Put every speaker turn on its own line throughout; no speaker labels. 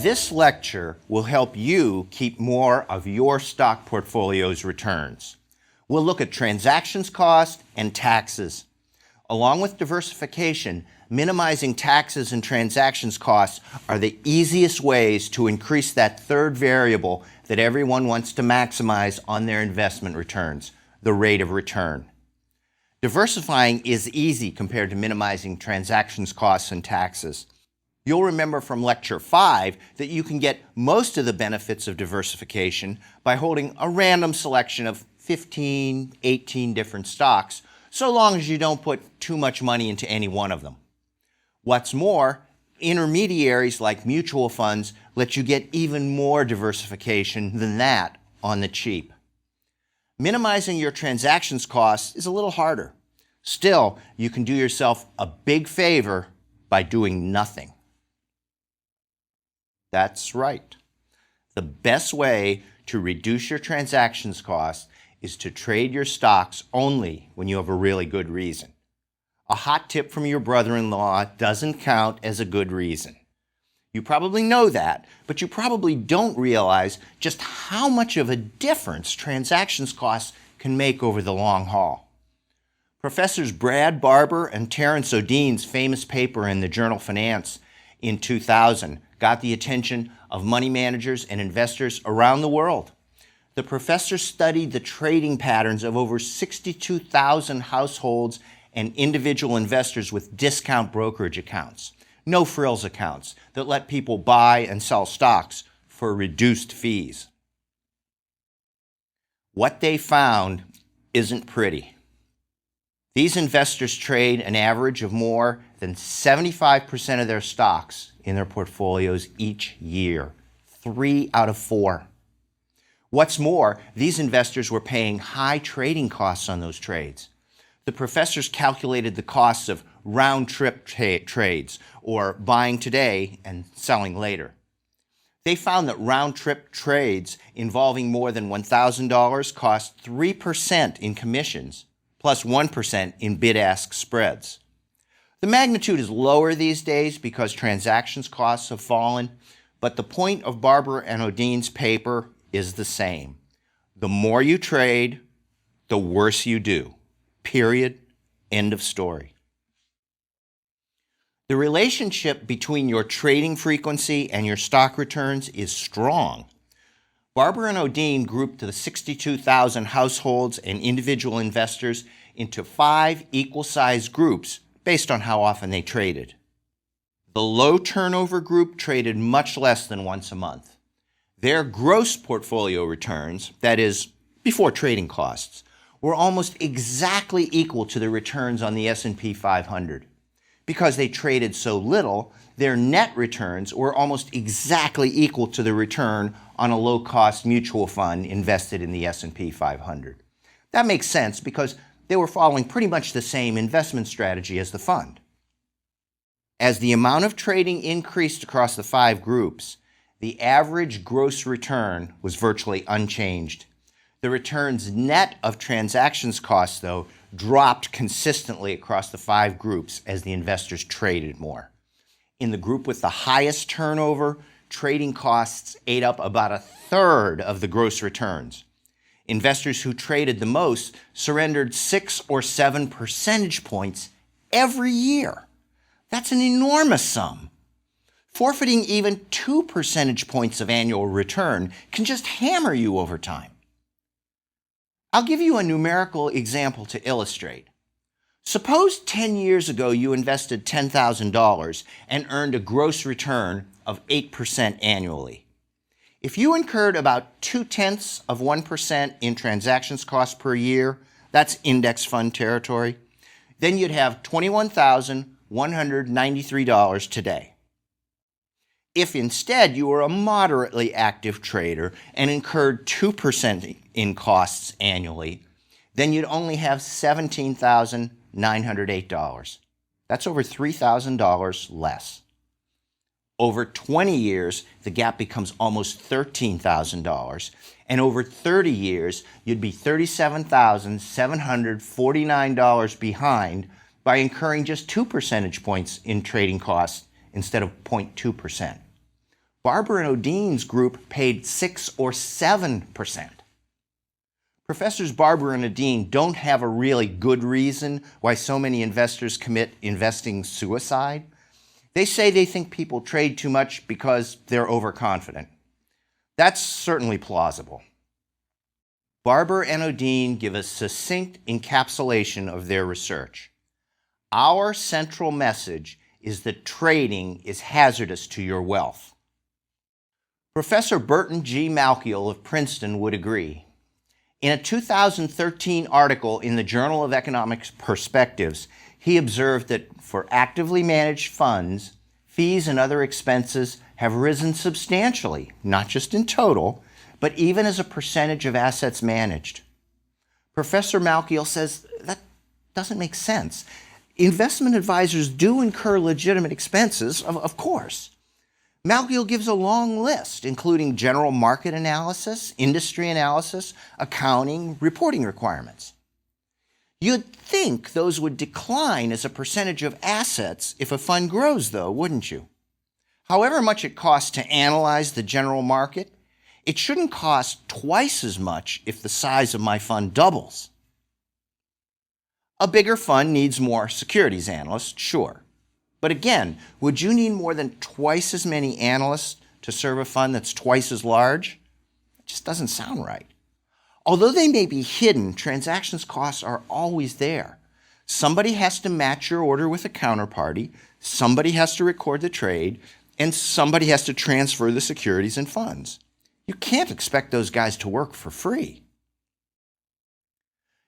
This lecture will help you keep more of your stock portfolio's returns. We'll look at transactions cost and taxes. Along with diversification, minimizing taxes and transactions costs are the easiest ways to increase that third variable that everyone wants to maximize on their investment returns, the rate of return. Diversifying is easy compared to minimizing transactions costs and taxes. You'll remember from Lecture 5 that you can get most of the benefits of diversification by holding a random selection of 15, 18 different stocks, so long as you don't put too much money into any one of them. What's more, intermediaries like mutual funds let you get even more diversification than that on the cheap. Minimizing your transactions costs is a little harder. Still, you can do yourself a big favor by doing nothing. That's right. The best way to reduce your transactions costs is to trade your stocks only when you have a really good reason. A hot tip from your brother-in-law doesn't count as a good reason. You probably know that, but you probably don't realize just how much of a difference transactions costs can make over the long haul. Professors Brad Barber and Terence O'Dean's famous paper in the journal Finance in 2000 got the attention of money managers and investors around the world. The professors studied the trading patterns of over 62,000 households and individual investors with discount brokerage accounts, no-frills accounts that let people buy and sell stocks for reduced fees. What they found isn't pretty. These investors trade an average of more than 75% of their stocks in their portfolios each year, 3 out of 4. What's more, these investors were paying high trading costs on those trades. The professors calculated the costs of round-trip trades, or buying today and selling later. They found that round-trip trades involving more than $1,000 cost 3% in commissions, plus 1% in bid-ask spreads. The magnitude is lower these days because transactions costs have fallen, but the point of Barber and O'Dean's paper is the same. The more you trade, the worse you do. Period. End of story. The relationship between your trading frequency and your stock returns is strong. Barber and O'Dean grouped the 62,000 households and individual investors into 5 equal-sized groups based on how often they traded. The low turnover group traded much less than once a month. Their gross portfolio returns, that is, before trading costs, were almost exactly equal to the returns on the S&P 500. Because they traded so little, their net returns were almost exactly equal to the return on a low-cost mutual fund invested in the S&P 500. That makes sense because they were following pretty much the same investment strategy as the fund. As the amount of trading increased across the 5 groups, the average gross return was virtually unchanged. The returns net of transactions costs, though, dropped consistently across the 5 groups as the investors traded more. In the group with the highest turnover, trading costs ate up about 1/3 of the gross returns. Investors who traded the most surrendered 6 or 7 percentage points every year. That's an enormous sum. Forfeiting even 2 percentage points of annual return can just hammer you over time. I'll give you a numerical example to illustrate. Suppose 10 years ago you invested $10,000 and earned a gross return of 8% annually. If you incurred about 0.2% in transactions costs per year, that's index fund territory, then you'd have $21,193 today. If instead you were a moderately active trader and incurred 2% in costs annually, then you'd only have $17,908. That's over $3,000 less. Over 20 years, the gap becomes almost $13,000, and over 30 years, you'd be $37,749 behind by incurring just 2 percentage points in trading costs instead of 0.2%. Barber and Odine's group paid 6 or 7%. Professors Barber and Odine don't have a really good reason why so many investors commit investing suicide. They say they think people trade too much because they're overconfident. That's certainly plausible. Barber and Odine give a succinct encapsulation of their research. Our central message is that trading is hazardous to your wealth. Professor Burton G. Malkiel of Princeton would agree. In a 2013 article in the Journal of Economic Perspectives, he observed that for actively managed funds, fees and other expenses have risen substantially, not just in total, but even as a percentage of assets managed. Professor Malkiel says that doesn't make sense. Investment advisors do incur legitimate expenses, of course. Malkiel gives a long list, including general market analysis, industry analysis, accounting, reporting requirements. You'd think those would decline as a percentage of assets if a fund grows, though, wouldn't you? However much it costs to analyze the general market, it shouldn't cost twice as much if the size of my fund doubles. A bigger fund needs more securities analysts, sure. But again, would you need more than twice as many analysts to serve a fund that's twice as large? It just doesn't sound right. Although they may be hidden, transactions costs are always there. Somebody has to match your order with a counterparty, somebody has to record the trade, and somebody has to transfer the securities and funds. You can't expect those guys to work for free.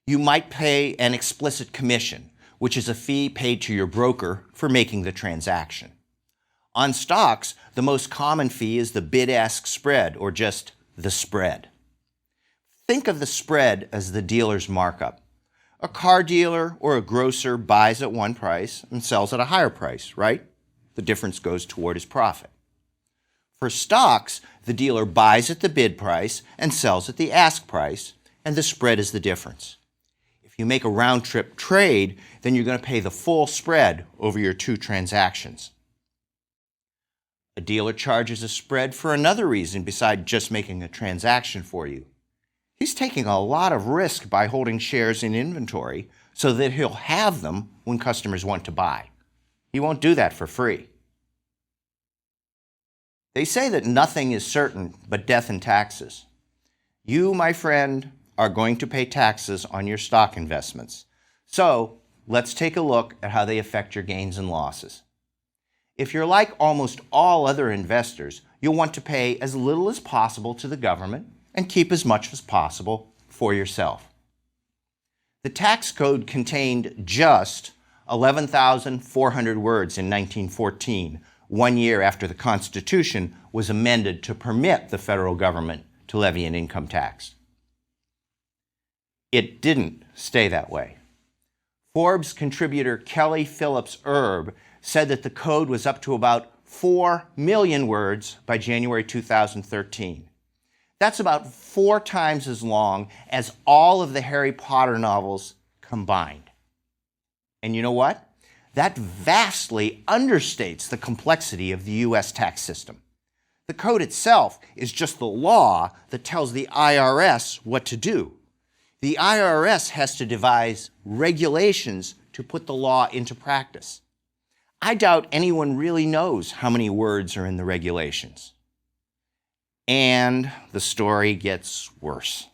You might pay an explicit commission, which is a fee paid to your broker for making the transaction. On stocks, the most common fee is the bid-ask spread, or just the spread. Think of the spread as the dealer's markup. A car dealer or a grocer buys at one price and sells at a higher price, right? The difference goes toward his profit. For stocks, the dealer buys at the bid price and sells at the ask price, and the spread is the difference. If you make a round-trip trade, then you're going to pay the full spread over your two transactions. A dealer charges a spread for another reason besides just making a transaction for you. He's taking a lot of risk by holding shares in inventory so that he'll have them when customers want to buy. He won't do that for free. They say that nothing is certain but death and taxes. You, my friend, are going to pay taxes on your stock investments. So let's take a look at how they affect your gains and losses. If you're like almost all other investors, you'll want to pay as little as possible to the government and keep as much as possible for yourself. The tax code contained just 11,400 words in 1914, 1 year after the Constitution was amended to permit the federal government to levy an income tax. It didn't stay that way. Forbes contributor Kelly Phillips Erb said that the code was up to about 4 million words by January 2013. That's about 4 times as long as all of the Harry Potter novels combined. And you know what? That vastly understates the complexity of the U.S. tax system. The code itself is just the law that tells the IRS what to do. The IRS has to devise regulations to put the law into practice. I doubt anyone really knows how many words are in the regulations. And the story gets worse.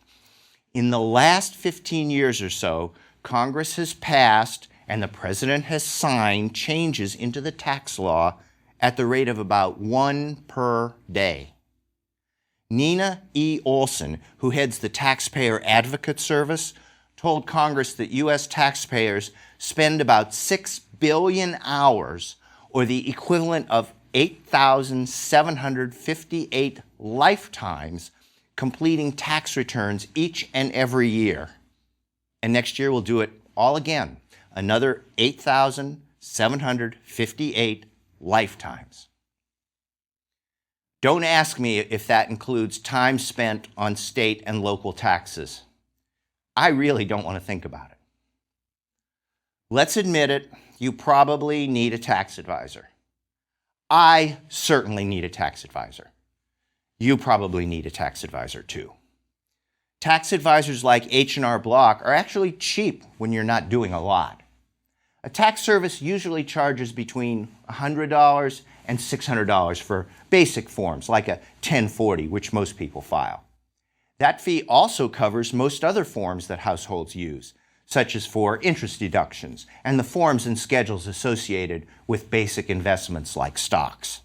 In the last 15 years or so, Congress has passed and the President has signed changes into the tax law at the rate of about 1 per day. Nina E. Olson, who heads the Taxpayer Advocate Service, told Congress that U.S. taxpayers spend about 6 billion hours, or the equivalent of 8,758 lifetimes, completing tax returns each and every year. And next year we'll do it all again, another 8,758 lifetimes. Don't ask me if that includes time spent on state and local taxes. I really don't want to think about it. Let's admit it, you probably need a tax advisor. I certainly need a tax advisor. you probably need a tax advisor too. Tax advisors like H&R Block are actually cheap when you're not doing a lot. A tax service usually charges between $100 and $600 for basic forms like a 1040, which most people file. That fee also covers most other forms that households use, such as for interest deductions and the forms and schedules associated with basic investments like stocks.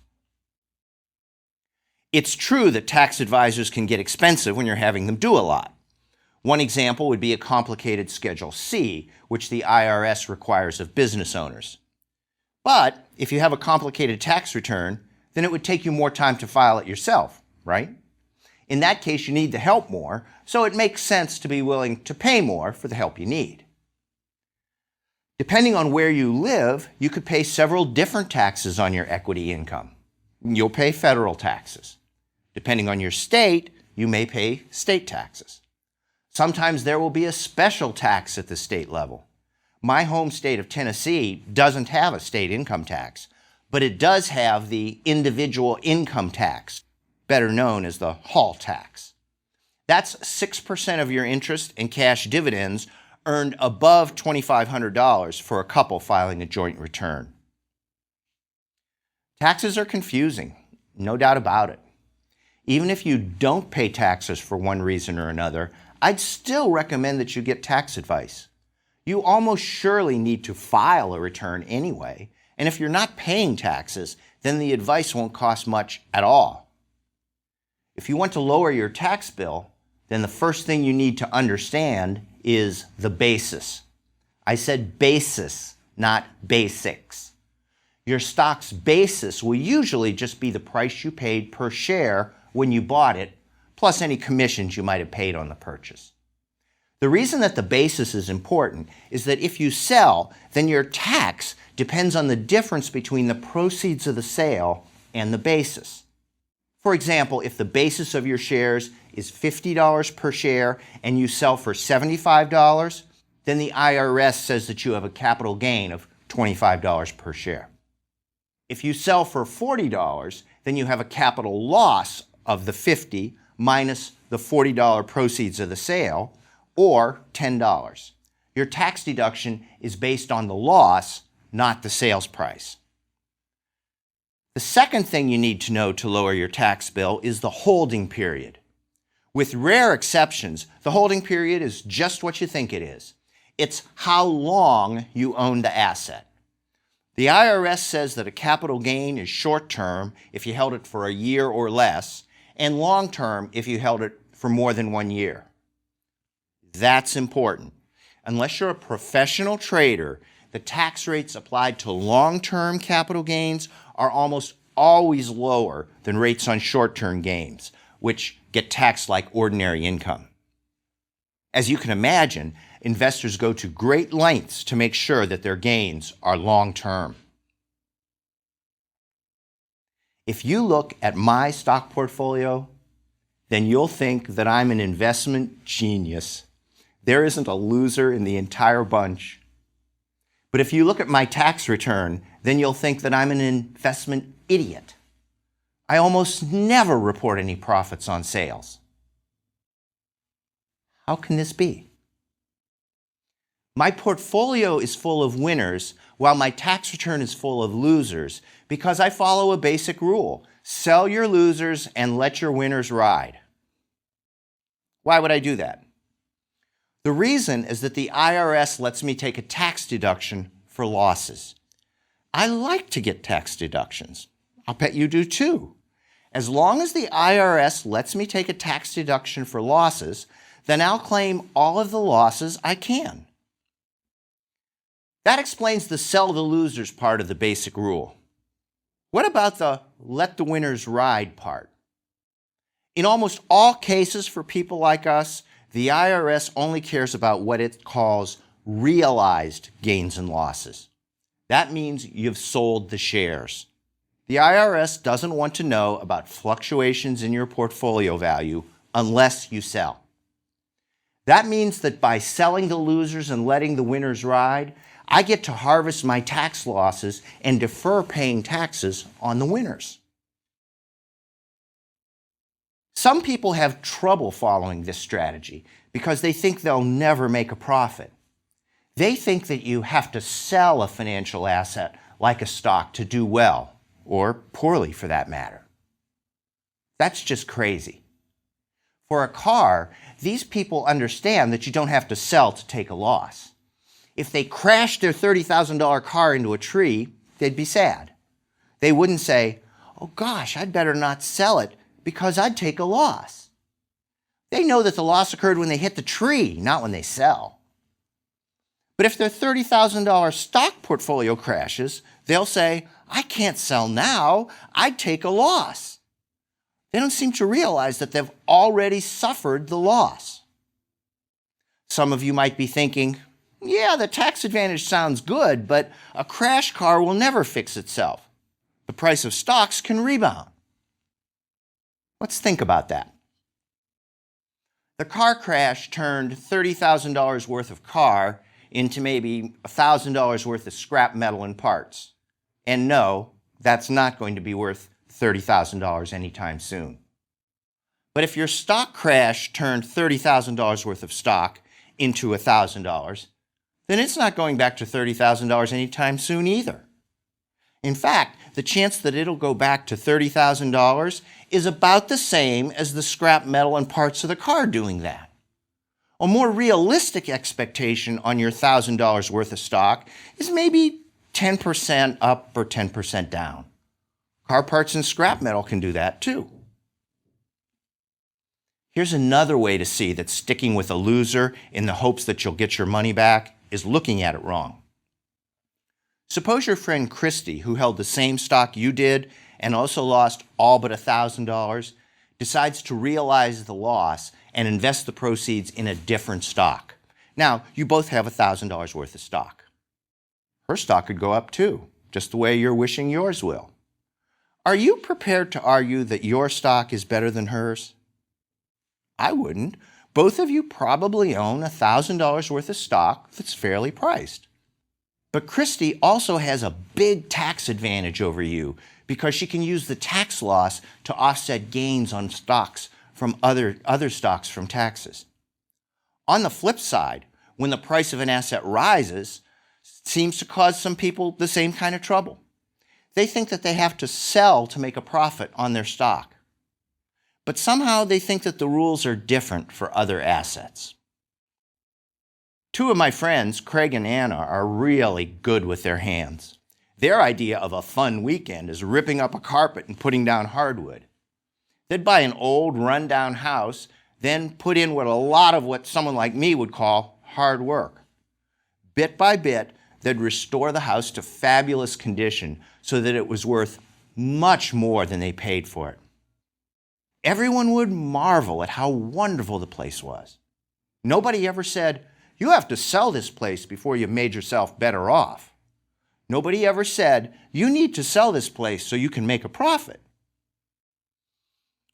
It's true that tax advisors can get expensive when you're having them do a lot. One example would be a complicated Schedule C, which the IRS requires of business owners. But if you have a complicated tax return, then it would take you more time to file it yourself, right? In that case, you need the help more, so it makes sense to be willing to pay more for the help you need. Depending on where you live, you could pay several different taxes on your equity income. You'll pay federal taxes. Depending on your state, you may pay state taxes. Sometimes there will be a special tax at the state level. My home state of Tennessee doesn't have a state income tax, but it does have the individual income tax, better known as the Hall tax. That's 6% of your interest and cash dividends earned above $2,500 for a couple filing a joint return. Taxes are confusing, no doubt about it. Even if you don't pay taxes for one reason or another, I'd still recommend that you get tax advice. You almost surely need to file a return anyway, and if you're not paying taxes, then the advice won't cost much at all. If you want to lower your tax bill, then the first thing you need to understand is the basis. I said basis, not basics. Your stock's basis will usually just be the price you paid per share when you bought it, plus any commissions you might have paid on the purchase. The reason that the basis is important is that if you sell, then your tax depends on the difference between the proceeds of the sale and the basis. For example, if the basis of your shares is $50 per share and you sell for $75, then the IRS says that you have a capital gain of $25 per share. If you sell for $40, then you have a capital loss of the $50 minus the $40 proceeds of the sale, or $10. Your tax deduction is based on the loss, not the sales price. The second thing you need to know to lower your tax bill is the holding period. With rare exceptions, the holding period is just what you think it is. It's how long you own the asset. The IRS says that a capital gain is short-term if you held it for a year or less, and long-term if you held it for more than 1 year. That's important. Unless you're a professional trader, the tax rates applied to long-term capital gains are almost always lower than rates on short-term gains, which get taxed like ordinary income. As you can imagine, investors go to great lengths to make sure that their gains are long-term. If you look at my stock portfolio, then you'll think that I'm an investment genius. There isn't a loser in the entire bunch. But if you look at my tax return, then you'll think that I'm an investment idiot. I almost never report any profits on sales. How can this be? My portfolio is full of winners while my tax return is full of losers because I follow a basic rule. Sell your losers and let your winners ride. Why would I do that? The reason is that the IRS lets me take a tax deduction for losses. I like to get tax deductions. I'll bet you do too. As long as the IRS lets me take a tax deduction for losses, then I'll claim all of the losses I can. That explains the sell the losers part of the basic rule. What about the let the winners ride part? In almost all cases for people like us, the IRS only cares about what it calls realized gains and losses. That means you've sold the shares. The IRS doesn't want to know about fluctuations in your portfolio value unless you sell. That means that by selling the losers and letting the winners ride, I get to harvest my tax losses and defer paying taxes on the winners. Some people have trouble following this strategy because they think they'll never make a profit. They think that you have to sell a financial asset like a stock to do well, or poorly for that matter. That's just crazy. For a car, these people understand that you don't have to sell to take a loss. If they crashed their $30,000 car into a tree, they'd be sad. They wouldn't say, "Oh gosh, I'd better not sell it because I'd take a loss." They know that the loss occurred when they hit the tree, not when they sell. But if their $30,000 stock portfolio crashes, they'll say, "I can't sell now, I'd take a loss." They don't seem to realize that they've already suffered the loss. Some of you might be thinking, "Yeah, the tax advantage sounds good, but a crash car will never fix itself. The price of stocks can rebound." Let's think about that. The car crash turned $30,000 worth of car into maybe $1,000 worth of scrap metal and parts. And no, that's not going to be worth $30,000 anytime soon. But if your stock crash turned $30,000 worth of stock into $1,000, then it's not going back to $30,000 anytime soon either. In fact, the chance that it'll go back to $30,000 is about the same as the scrap metal and parts of the car doing that. A more realistic expectation on your $1,000 worth of stock is maybe 10% up or 10% down. Car parts and scrap metal can do that too. Here's another way to see that sticking with a loser in the hopes that you'll get your money back is looking at it wrong. Suppose your friend Christy, who held the same stock you did and also lost all but $1,000, decides to realize the loss and invest the proceeds in a different stock. Now, you both have $1,000 worth of stock. Her stock could go up too, just the way you're wishing yours will. Are you prepared to argue that your stock is better than hers? I wouldn't. Both of you probably own $1,000 worth of stock that's fairly priced. But Christy also has a big tax advantage over you because she can use the tax loss to offset gains on stocks from other stocks from taxes. On the flip side, when the price of an asset rises, it seems to cause some people the same kind of trouble. They think that they have to sell to make a profit on their stock. But somehow they think that the rules are different for other assets. Two of my friends, Craig and Anna, are really good with their hands. Their idea of a fun weekend is ripping up a carpet and putting down hardwood. They'd buy an old, run-down house, then put in what someone like me would call hard work. Bit by bit, they'd restore the house to fabulous condition so that it was worth much more than they paid for it. Everyone would marvel at how wonderful the place was. Nobody ever said, "You have to sell this place before you've made yourself better off." Nobody ever said, "You need to sell this place so you can make a profit."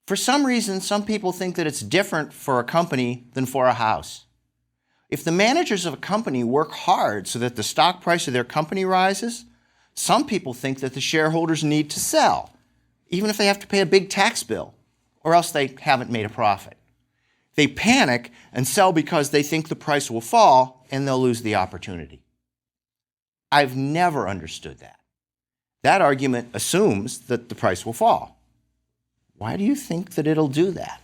For some reason, some people think that it's different for a company than for a house. If the managers of a company work hard so that the stock price of their company rises, some people think that the shareholders need to sell, even if they have to pay a big tax bill, or else they haven't made a profit. They panic and sell because they think the price will fall and they'll lose the opportunity. I've never understood that. That argument assumes that the price will fall. Why do you think that it'll do that?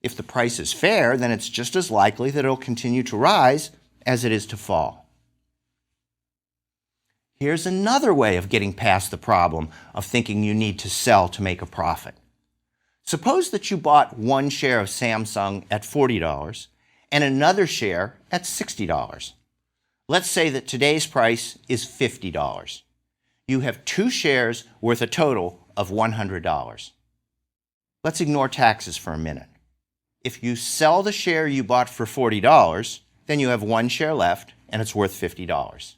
If the price is fair, then it's just as likely that it'll continue to rise as it is to fall. Here's another way of getting past the problem of thinking you need to sell to make a profit. Suppose that you bought one share of Samsung at $40 and another share at $60. Let's say that today's price is $50. You have two shares worth a total of $100. Let's ignore taxes for a minute. If you sell the share you bought for $40, then you have one share left and it's worth $50.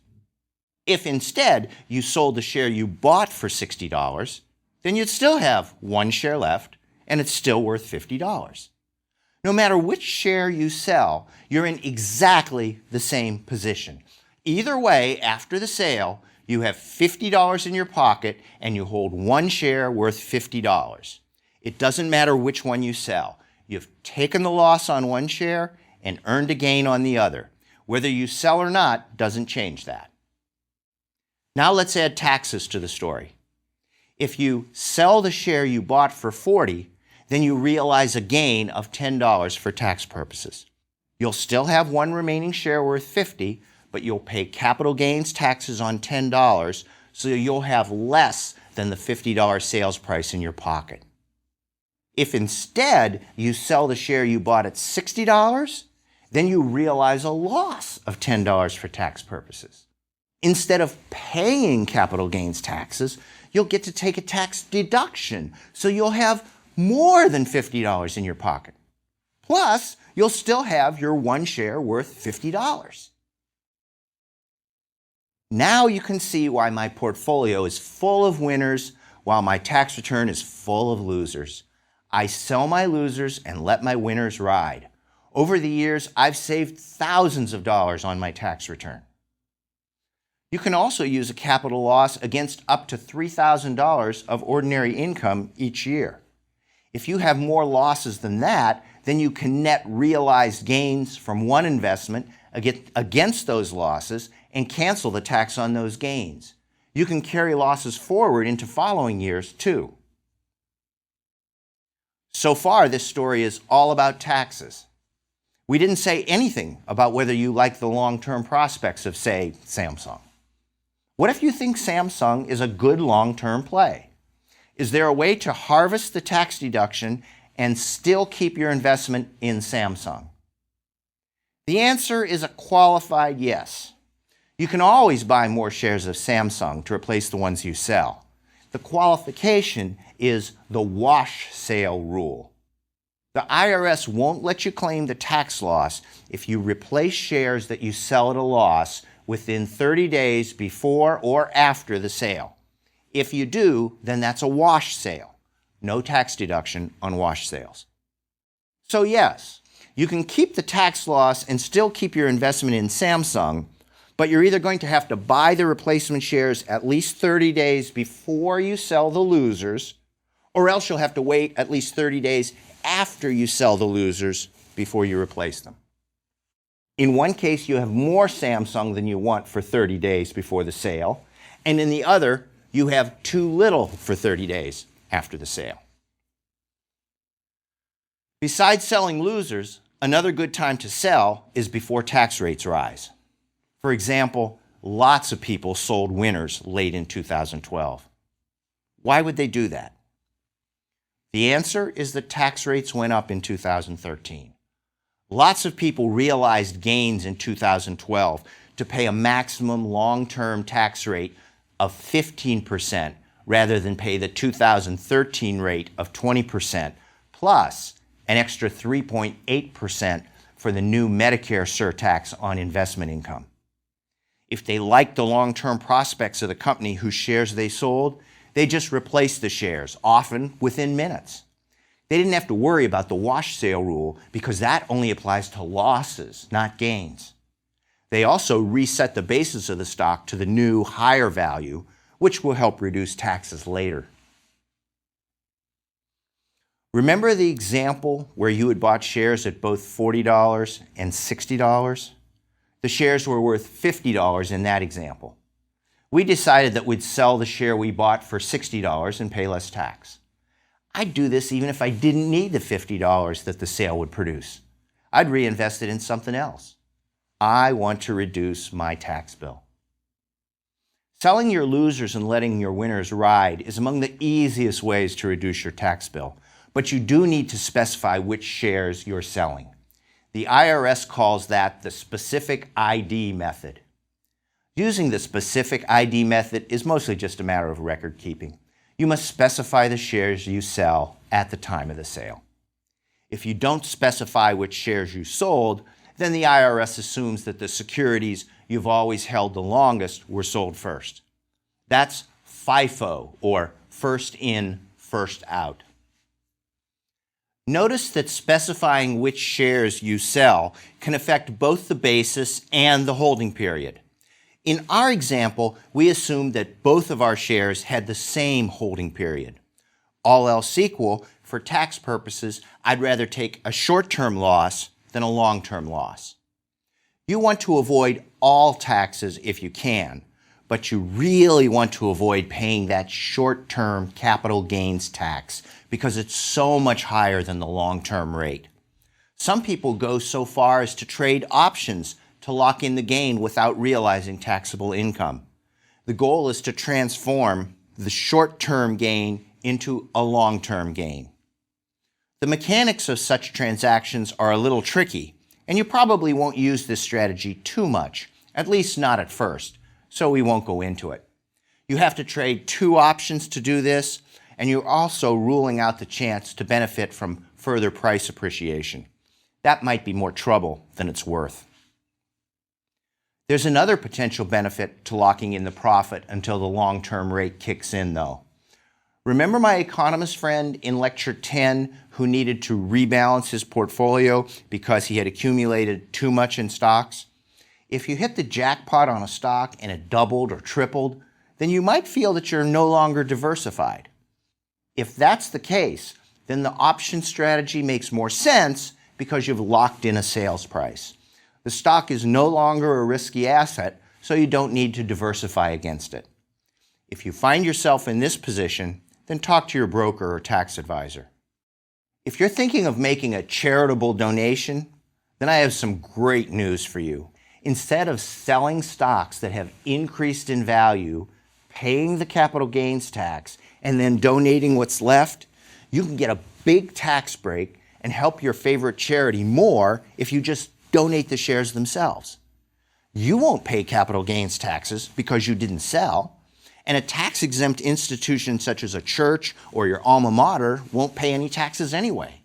If instead you sold the share you bought for $60, then you'd still have one share left and it's still worth $50. No matter which share you sell, you're in exactly the same position. Either way, after the sale, you have $50 in your pocket and you hold one share worth $50. It doesn't matter which one you sell. You've taken the loss on one share and earned a gain on the other. Whether you sell or not doesn't change that. Now let's add taxes to the story. If you sell the share you bought for $40, then you realize a gain of $10 for tax purposes. You'll still have one remaining share worth $50, but you'll pay capital gains taxes on $10, so you'll have less than the $50 sales price in your pocket. If instead you sell the share you bought at $60, then you realize a loss of $10 for tax purposes. Instead of paying capital gains taxes, you'll get to take a tax deduction, so you'll have more than $50 in your pocket. Plus, you'll still have your one share worth $50. Now you can see why my portfolio is full of winners while my tax return is full of losers. I sell my losers and let my winners ride. Over the years, I've saved thousands of dollars on my tax return. You can also use a capital loss against up to $3,000 of ordinary income each year. If you have more losses than that, then you can net realized gains from one investment against those losses and cancel the tax on those gains. You can carry losses forward into following years too. So far, this story is all about taxes. We didn't say anything about whether you like the long-term prospects of, say, Samsung. What if you think Samsung is a good long-term play? Is there a way to harvest the tax deduction and still keep your investment in Samsung? The answer is a qualified yes. You can always buy more shares of Samsung to replace the ones you sell. The qualification is the wash sale rule. The IRS won't let you claim the tax loss if you replace shares that you sell at a loss within 30 days before or after the sale. If you do, then that's a wash sale. No tax deduction on wash sales. So yes, you can keep the tax loss and still keep your investment in Samsung, but you're either going to have to buy the replacement shares at least 30 days before you sell the losers, or else you'll have to wait at least 30 days after you sell the losers before you replace them. In one case, you have more Samsung than you want for 30 days before the sale, and in the other, you have too little for 30 days after the sale. Besides selling losers, another good time to sell is before tax rates rise. For example, lots of people sold winners late in 2012. Why would they do that? The answer is that tax rates went up in 2013. Lots of people realized gains in 2012 to pay a maximum long-term tax rate of 15% rather than pay the 2013 rate of 20% plus an extra 3.8% for the new Medicare surtax on investment income. If they liked the long-term prospects of the company whose shares they sold, they just replaced the shares, often within minutes. They didn't have to worry about the wash sale rule because that only applies to losses, not gains. They also reset the basis of the stock to the new higher value, which will help reduce taxes later. Remember the example where you had bought shares at both $40 and $60? The shares were worth $50 in that example. We decided that we'd sell the share we bought for $60 and pay less tax. I'd do this even if I didn't need the $50 that the sale would produce. I'd reinvest it in something else. I want to reduce my tax bill. Selling your losers and letting your winners ride is among the easiest ways to reduce your tax bill, but you do need to specify which shares you're selling. The IRS calls that the specific ID method. Using the specific ID method is mostly just a matter of record keeping. You must specify the shares you sell at the time of the sale. If you don't specify which shares you sold, then the IRS assumes that the securities you've always held the longest were sold first. That's FIFO, or first in, first out. Notice that specifying which shares you sell can affect both the basis and the holding period. In our example, we assumed that both of our shares had the same holding period. All else equal, for tax purposes, I'd rather take a short-term loss than a long-term loss. You want to avoid all taxes if you can, but you really want to avoid paying that short-term capital gains tax because it's so much higher than the long-term rate. Some people go so far as to trade options to lock in the gain without realizing taxable income. The goal is to transform the short-term gain into a long-term gain. The mechanics of such transactions are a little tricky, and you probably won't use this strategy too much, at least not at first, so we won't go into it. You have to trade two options to do this, and you're also ruling out the chance to benefit from further price appreciation. That might be more trouble than it's worth. There's another potential benefit to locking in the profit until the long-term rate kicks in, though. Remember my economist friend in Lecture 10 who needed to rebalance his portfolio because he had accumulated too much in stocks? If you hit the jackpot on a stock and it doubled or tripled, then you might feel that you're no longer diversified. If that's the case, then the option strategy makes more sense because you've locked in a sales price. The stock is no longer a risky asset, so you don't need to diversify against it. If you find yourself in this position, then talk to your broker or tax advisor. If you're thinking of making a charitable donation, then I have some great news for you. Instead of selling stocks that have increased in value, paying the capital gains tax, and then donating what's left, you can get a big tax break and help your favorite charity more if you just donate the shares themselves. You won't pay capital gains taxes because you didn't sell, and a tax-exempt institution such as a church or your alma mater won't pay any taxes anyway.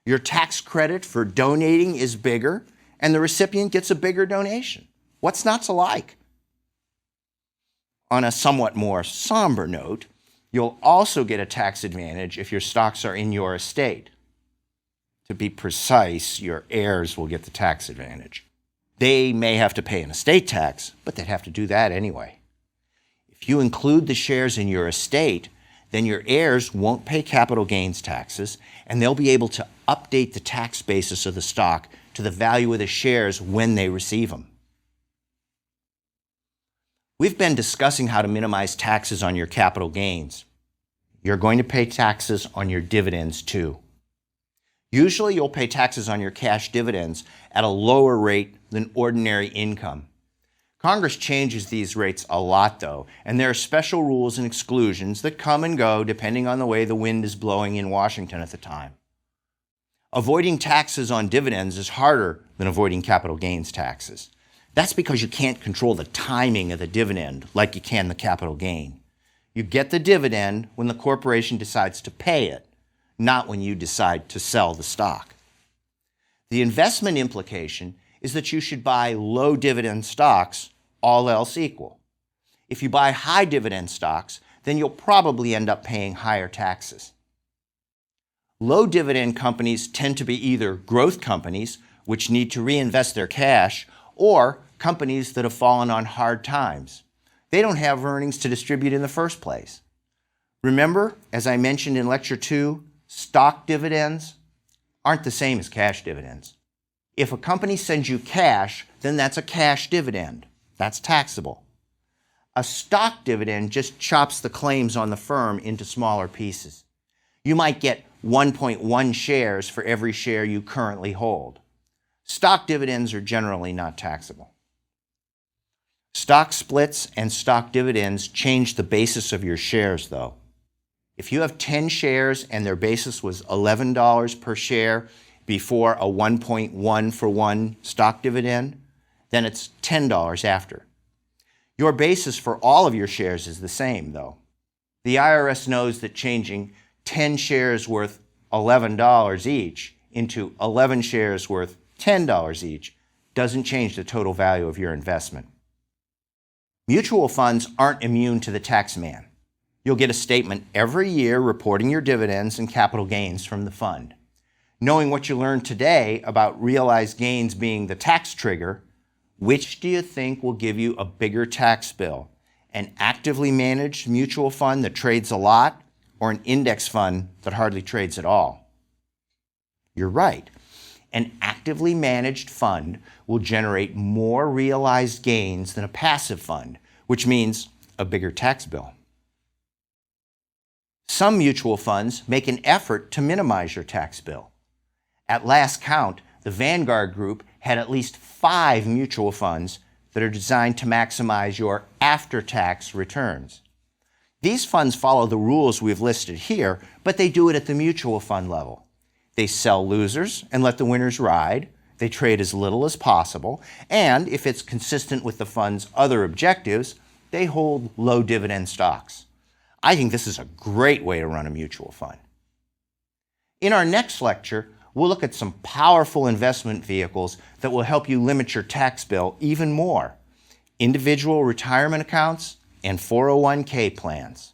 Your tax credit for donating is bigger, and the recipient gets a bigger donation. What's not to like? On a somewhat more somber note, you'll also get a tax advantage if your stocks are in your estate. To be precise, your heirs will get the tax advantage. They may have to pay an estate tax, but they'd have to do that anyway. If you include the shares in your estate, then your heirs won't pay capital gains taxes, and they'll be able to update the tax basis of the stock to the value of the shares when they receive them. We've been discussing how to minimize taxes on your capital gains. You're going to pay taxes on your dividends too. Usually you'll pay taxes on your cash dividends at a lower rate than ordinary income. Congress changes these rates a lot though, and there are special rules and exclusions that come and go depending on the way the wind is blowing in Washington at the time. Avoiding taxes on dividends is harder than avoiding capital gains taxes. That's because you can't control the timing of the dividend like you can the capital gain. You get the dividend when the corporation decides to pay it, not when you decide to sell the stock. The investment implication is that you should buy low dividend stocks, all else equal. If you buy high dividend stocks, then you'll probably end up paying higher taxes. Low dividend companies tend to be either growth companies, which need to reinvest their cash, or companies that have fallen on hard times. They don't have earnings to distribute in the first place. Remember, as I mentioned in Lecture 2, stock dividends aren't the same as cash dividends. If a company sends you cash, then that's a cash dividend. That's taxable. A stock dividend just chops the claims on the firm into smaller pieces. You might get 1.1 shares for every share you currently hold. Stock dividends are generally not taxable. Stock splits and stock dividends change the basis of your shares, though. If you have 10 shares and their basis was $11 per share before a 1.1 for 1 stock dividend, then it's $10 after. Your basis for all of your shares is the same, though. The IRS knows that changing 10 shares worth $11 each into 11 shares worth $10 each doesn't change the total value of your investment. Mutual funds aren't immune to the tax man. You'll get a statement every year reporting your dividends and capital gains from the fund. Knowing what you learned today about realized gains being the tax trigger, which do you think will give you a bigger tax bill? An actively managed mutual fund that trades a lot, or an index fund that hardly trades at all? You're right. An actively managed fund will generate more realized gains than a passive fund, which means a bigger tax bill. Some mutual funds make an effort to minimize your tax bill. At last count, the Vanguard Group had at least 5 mutual funds that are designed to maximize your after-tax returns. These funds follow the rules we've listed here, but they do it at the mutual fund level. They sell losers and let the winners ride. They trade as little as possible. And if it's consistent with the fund's other objectives, they hold low dividend stocks. I think this is a great way to run a mutual fund. In our next lecture, we'll look at some powerful investment vehicles that will help you limit your tax bill even more: individual retirement accounts and 401k plans.